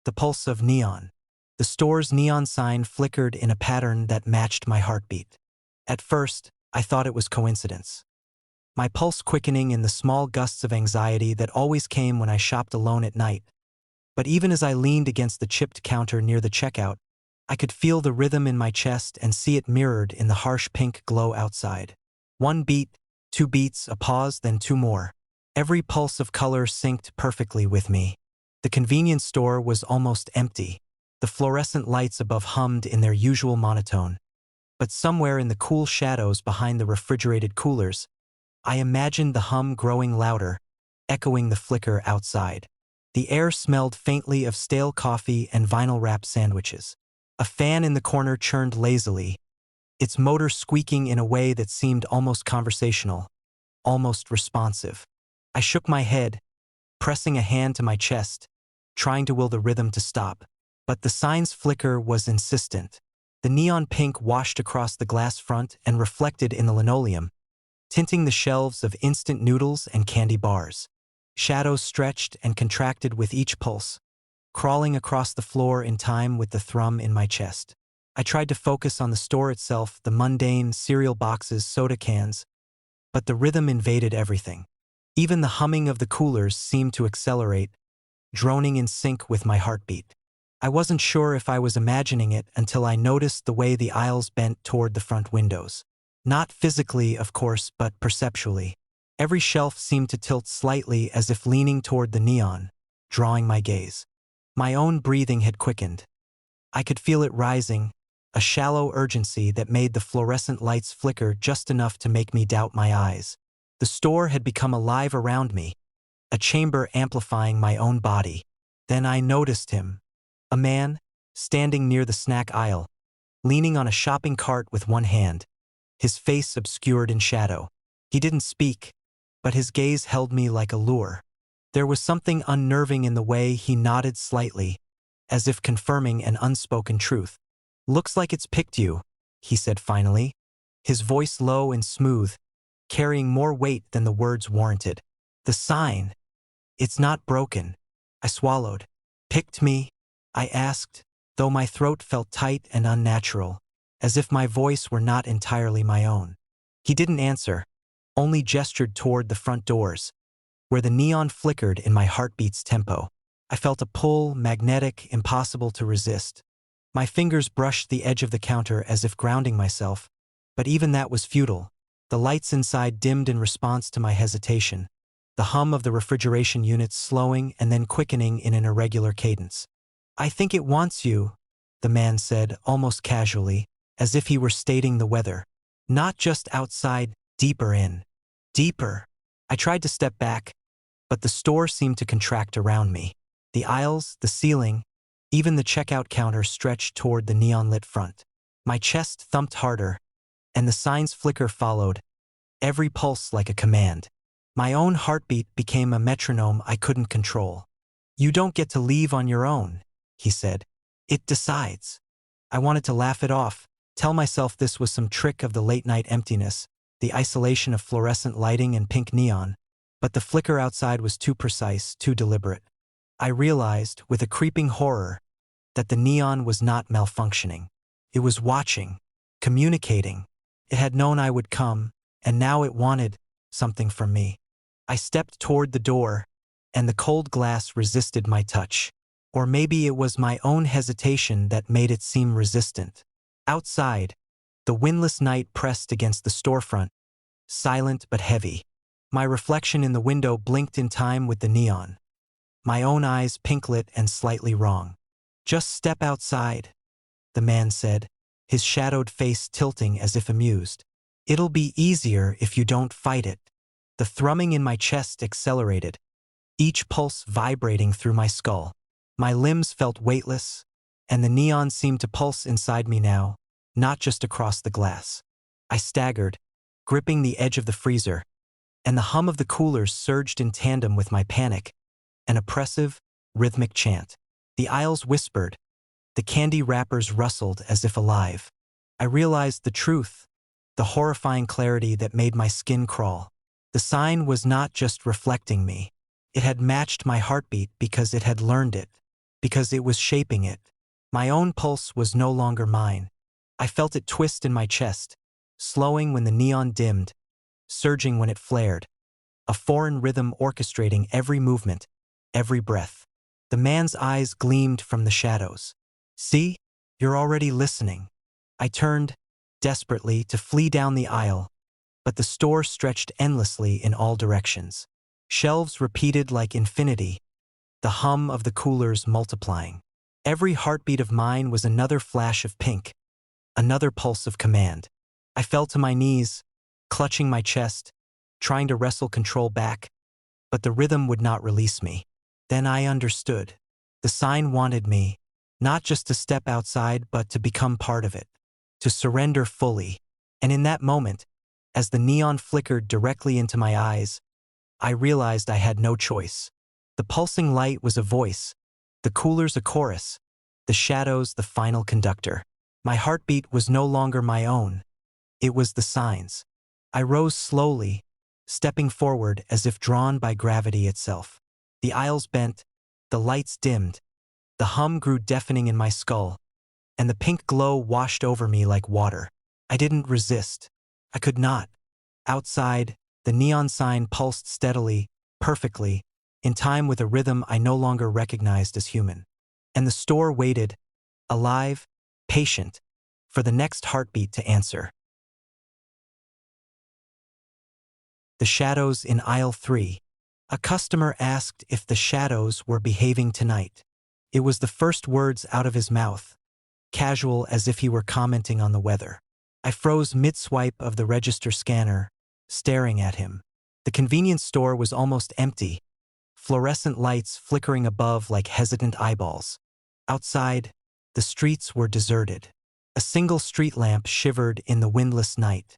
The pulse of neon. The store's neon sign flickered in a pattern that matched my heartbeat. At first, I thought it was coincidence. My pulse quickening in the small gusts of anxiety that always came when I shopped alone at night. But even as I leaned against the chipped counter near the checkout, I could feel the rhythm in my chest and see it mirrored in the harsh pink glow outside. One beat, two beats, a pause, then two more. Every pulse of color synced perfectly with me. The convenience store was almost empty. The fluorescent lights above hummed in their usual monotone. But somewhere in the cool shadows behind the refrigerated coolers, I imagined the hum growing louder, echoing the flicker outside. The air smelled faintly of stale coffee and vinyl-wrapped sandwiches. A fan in the corner churned lazily, its motor squeaking in a way that seemed almost conversational, almost responsive. I shook my head, pressing a hand to my chest, trying to will the rhythm to stop. But the sign's flicker was insistent. The neon pink washed across the glass front and reflected in the linoleum, tinting the shelves of instant noodles and candy bars. Shadows stretched and contracted with each pulse, crawling across the floor in time with the thrum in my chest. I tried to focus on the store itself, the mundane cereal boxes, soda cans, but the rhythm invaded everything. Even the humming of the coolers seemed to accelerate, droning in sync with my heartbeat. I wasn't sure if I was imagining it until I noticed the way the aisles bent toward the front windows. Not physically, of course, but perceptually. Every shelf seemed to tilt slightly as if leaning toward the neon, drawing my gaze. My own breathing had quickened. I could feel it rising, a shallow urgency that made the fluorescent lights flicker just enough to make me doubt my eyes. The store had become alive around me, a chamber amplifying my own body. Then I noticed him. A man, standing near the snack aisle, leaning on a shopping cart with one hand, his face obscured in shadow. He didn't speak, but his gaze held me like a lure. There was something unnerving in the way he nodded slightly, as if confirming an unspoken truth. "Looks like it's picked you," he said finally, his voice low and smooth, carrying more weight than the words warranted. "The sign. It's not broken." I swallowed. "Picked me?" I asked, though my throat felt tight and unnatural, as if my voice were not entirely my own. He didn't answer, only gestured toward the front doors, where the neon flickered in my heartbeat's tempo. I felt a pull, magnetic, impossible to resist. My fingers brushed the edge of the counter as if grounding myself, but even that was futile. The lights inside dimmed in response to my hesitation, the hum of the refrigeration units slowing and then quickening in an irregular cadence. "I think it wants you," the man said, almost casually, as if he were stating the weather. "Not just outside, deeper in." Deeper. I tried to step back, but the store seemed to contract around me. The aisles, the ceiling, even the checkout counter stretched toward the neon-lit front. My chest thumped harder, and the sign's flicker followed, every pulse like a command. My own heartbeat became a metronome I couldn't control. "You don't get to leave on your own," he said. "It decides." I wanted to laugh it off, tell myself this was some trick of the late-night emptiness, the isolation of fluorescent lighting and pink neon, but the flicker outside was too precise, too deliberate. I realized, with a creeping horror, that the neon was not malfunctioning. It was watching, communicating. It had known I would come, and now it wanted something from me. I stepped toward the door, and the cold glass resisted my touch. Or maybe it was my own hesitation that made it seem resistant. Outside, the windless night pressed against the storefront, silent but heavy. My reflection in the window blinked in time with the neon. My own eyes pink-lit and slightly wrong. "Just step outside," the man said, his shadowed face tilting as if amused. "It'll be easier if you don't fight it." The thrumming in my chest accelerated, each pulse vibrating through my skull. My limbs felt weightless, and the neon seemed to pulse inside me now, not just across the glass. I staggered, gripping the edge of the freezer, and the hum of the coolers surged in tandem with my panic, an oppressive, rhythmic chant. The aisles whispered, the candy wrappers rustled as if alive. I realized the truth, the horrifying clarity that made my skin crawl. The sign was not just reflecting me. It had matched my heartbeat because it had learned it, because it was shaping it. My own pulse was no longer mine. I felt it twist in my chest, slowing when the neon dimmed, surging when it flared, a foreign rhythm orchestrating every movement, every breath. The man's eyes gleamed from the shadows. See? You're already listening. I turned, desperately, to flee down the aisle, but the store stretched endlessly in all directions. Shelves repeated like infinity, the hum of the coolers multiplying. Every heartbeat of mine was another flash of pink, another pulse of command. I fell to my knees, clutching my chest, trying to wrestle control back, but the rhythm would not release me. Then I understood. The sign wanted me, not just to step outside, but to become part of it, to surrender fully. And in that moment, as the neon flickered directly into my eyes, I realized I had no choice. The pulsing light was a voice, the coolers a chorus, the shadows the final conductor. My heartbeat was no longer my own. It was the sign's. I rose slowly, stepping forward as if drawn by gravity itself. The aisles bent, the lights dimmed, the hum grew deafening in my skull, and the pink glow washed over me like water. I didn't resist. I could not. Outside, the neon sign pulsed steadily, perfectly, in time with a rhythm I no longer recognized as human. And the store waited, alive, patient, for the next heartbeat to answer. The shadows in aisle 3. A customer asked if the shadows were behaving tonight. It was the first words out of his mouth, casual as if he were commenting on the weather. I froze mid-swipe of the register scanner, staring at him. The convenience store was almost empty, fluorescent lights flickering above like hesitant eyeballs. Outside, the streets were deserted. A single street lamp shivered in the windless night.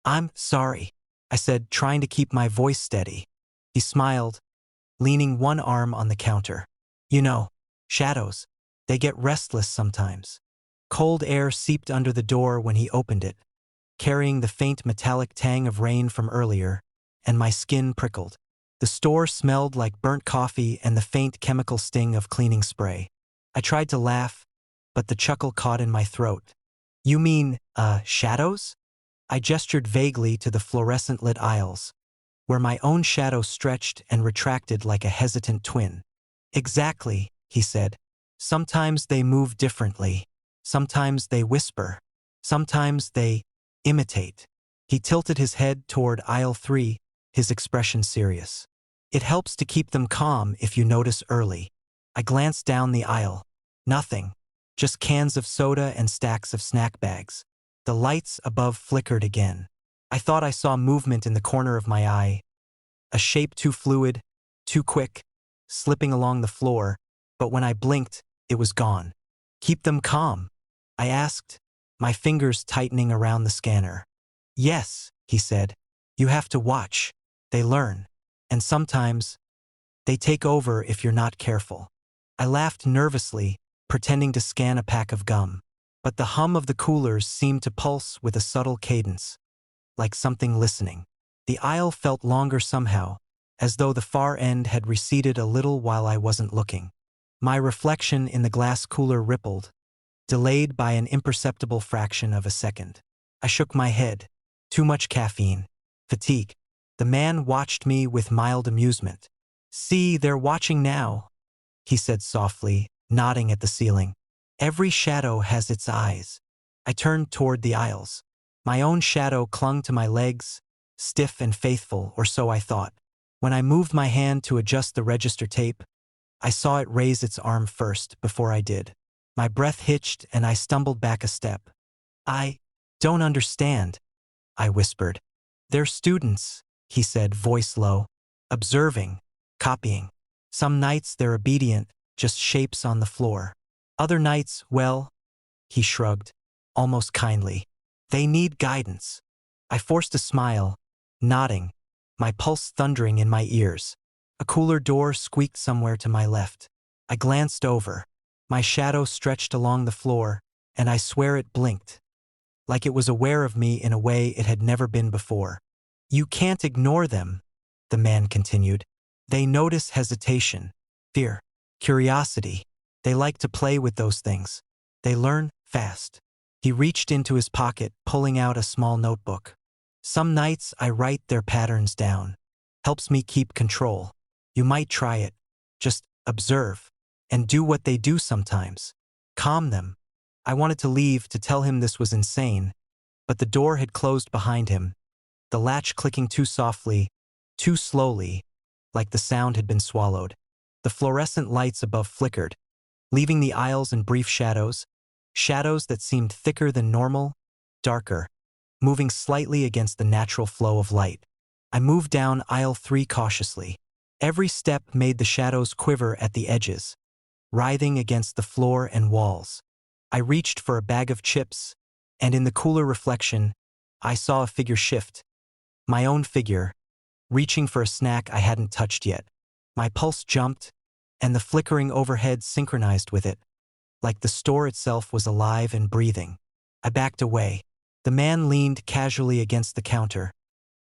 "I'm sorry," I said, trying to keep my voice steady. He smiled, leaning one arm on the counter. "You know, shadows, they get restless sometimes." Cold air seeped under the door when he opened it, carrying the faint metallic tang of rain from earlier, and my skin prickled. The store smelled like burnt coffee and the faint chemical sting of cleaning spray. I tried to laugh, but the chuckle caught in my throat. "You mean, shadows?" I gestured vaguely to the fluorescent-lit aisles, where my own shadow stretched and retracted like a hesitant twin. "Exactly," he said. "Sometimes they move differently. Sometimes they whisper. Sometimes they imitate." He tilted his head toward aisle 3, his expression serious. "It helps to keep them calm if you notice early." I glanced down the aisle. Nothing. Just cans of soda and stacks of snack bags. The lights above flickered again. I thought I saw movement in the corner of my eye, a shape too fluid, too quick, slipping along the floor, but when I blinked, it was gone. "Keep them calm?" I asked, my fingers tightening around the scanner. "Yes," he said. "You have to watch. They learn. And sometimes, they take over if you're not careful." I laughed nervously, pretending to scan a pack of gum. But the hum of the coolers seemed to pulse with a subtle cadence, like something listening. The aisle felt longer somehow, as though the far end had receded a little while I wasn't looking. My reflection in the glass cooler rippled, delayed by an imperceptible fraction of a second. I shook my head. Too much caffeine. Fatigue. The man watched me with mild amusement. "See, they're watching now," he said softly, nodding at the ceiling. "Every shadow has its eyes." I turned toward the aisles. My own shadow clung to my legs, stiff and faithful, or so I thought. When I moved my hand to adjust the register tape, I saw it raise its arm first before I did. My breath hitched and I stumbled back a step. "I don't understand," I whispered. "They're students," he said, voice low. "Observing, copying. Some nights they're obedient, just shapes on the floor. Other nights, well," he shrugged, almost kindly, "they need guidance." I forced a smile, nodding, my pulse thundering in my ears. A cooler door squeaked somewhere to my left. I glanced over. My shadow stretched along the floor, and I swear it blinked, like it was aware of me in a way it had never been before. "You can't ignore them," the man continued. "They notice hesitation, fear, curiosity. They like to play with those things. They learn fast. He reached into his pocket, pulling out a small notebook. Some nights I write their patterns down. Helps me keep control. You might try it. Just observe. And do what they do sometimes. Calm them. I wanted to leave to tell him this was insane, but the door had closed behind him, the latch clicking too softly, too slowly, like the sound had been swallowed. The fluorescent lights above flickered, leaving the aisles in brief shadows, shadows that seemed thicker than normal, darker, moving slightly against the natural flow of light. I moved down aisle 3 cautiously. Every step made the shadows quiver at the edges, writhing against the floor and walls. I reached for a bag of chips, and in the cooler reflection, I saw a figure shift. My own figure, reaching for a snack I hadn't touched yet. My pulse jumped, and the flickering overhead synchronized with it, like the store itself was alive and breathing. I backed away. The man leaned casually against the counter,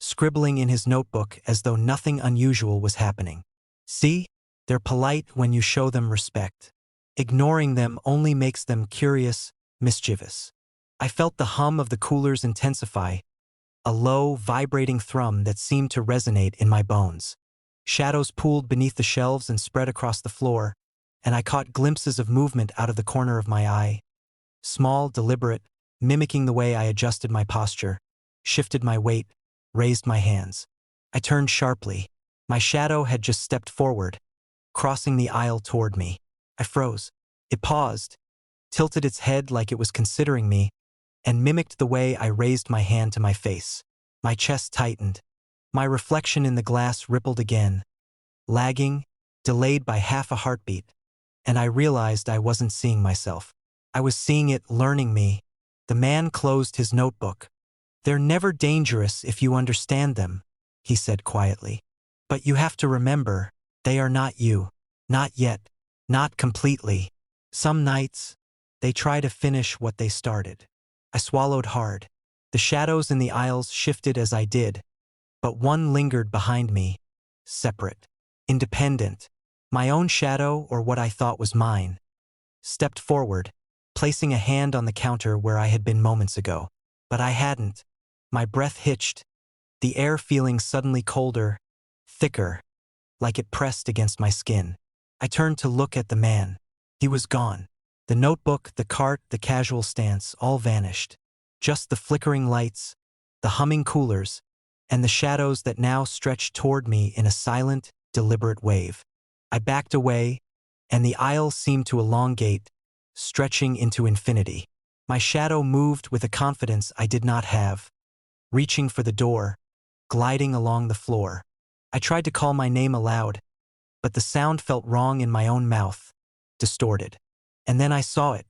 scribbling in his notebook as though nothing unusual was happening. See? They're polite when you show them respect. Ignoring them only makes them curious, mischievous. I felt the hum of the coolers intensify, a low, vibrating thrum that seemed to resonate in my bones. Shadows pooled beneath the shelves and spread across the floor, and I caught glimpses of movement out of the corner of my eye. Small, deliberate, mimicking the way I adjusted my posture, shifted my weight, raised my hands. I turned sharply. My shadow had just stepped forward, crossing the aisle toward me. I froze. It paused, tilted its head like it was considering me, and mimicked the way I raised my hand to my face. My chest tightened. My reflection in the glass rippled again, lagging, delayed by half a heartbeat, and I realized I wasn't seeing myself. I was seeing it learning me. The man closed his notebook. "They're never dangerous if you understand them," he said quietly. "But you have to remember, they are not you. Not yet. Not completely. Some nights, they try to finish what they started." I swallowed hard. The shadows in the aisles shifted as I did, but one lingered behind me, separate, independent. My own shadow, or what I thought was mine, stepped forward, placing a hand on the counter where I had been moments ago. But I hadn't. My breath hitched, the air feeling suddenly colder, thicker, like it pressed against my skin. I turned to look at the man. He was gone. The notebook, the cart, the casual stance, all vanished. Just the flickering lights, the humming coolers, and the shadows that now stretched toward me in a silent, deliberate wave. I backed away, and the aisle seemed to elongate, stretching into infinity. My shadow moved with a confidence I did not have, reaching for the door, gliding along the floor. I tried to call my name aloud, but the sound felt wrong in my own mouth, distorted. And then I saw it.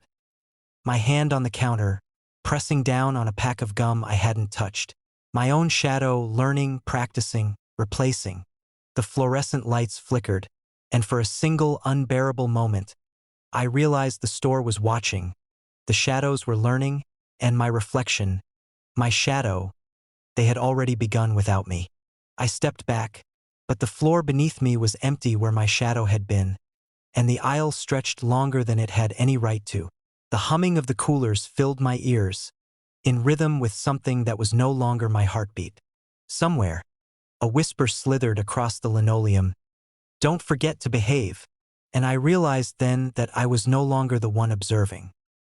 My hand on the counter, pressing down on a pack of gum I hadn't touched. My own shadow learning, practicing, replacing. The fluorescent lights flickered, and for a single unbearable moment, I realized the store was watching. The shadows were learning, and my reflection, my shadow, they had already begun without me. I stepped back, but the floor beneath me was empty where my shadow had been, and the aisle stretched longer than it had any right to. The humming of the coolers filled my ears, in rhythm with something that was no longer my heartbeat. Somewhere, a whisper slithered across the linoleum, "Don't forget to behave." And I realized then that I was no longer the one observing.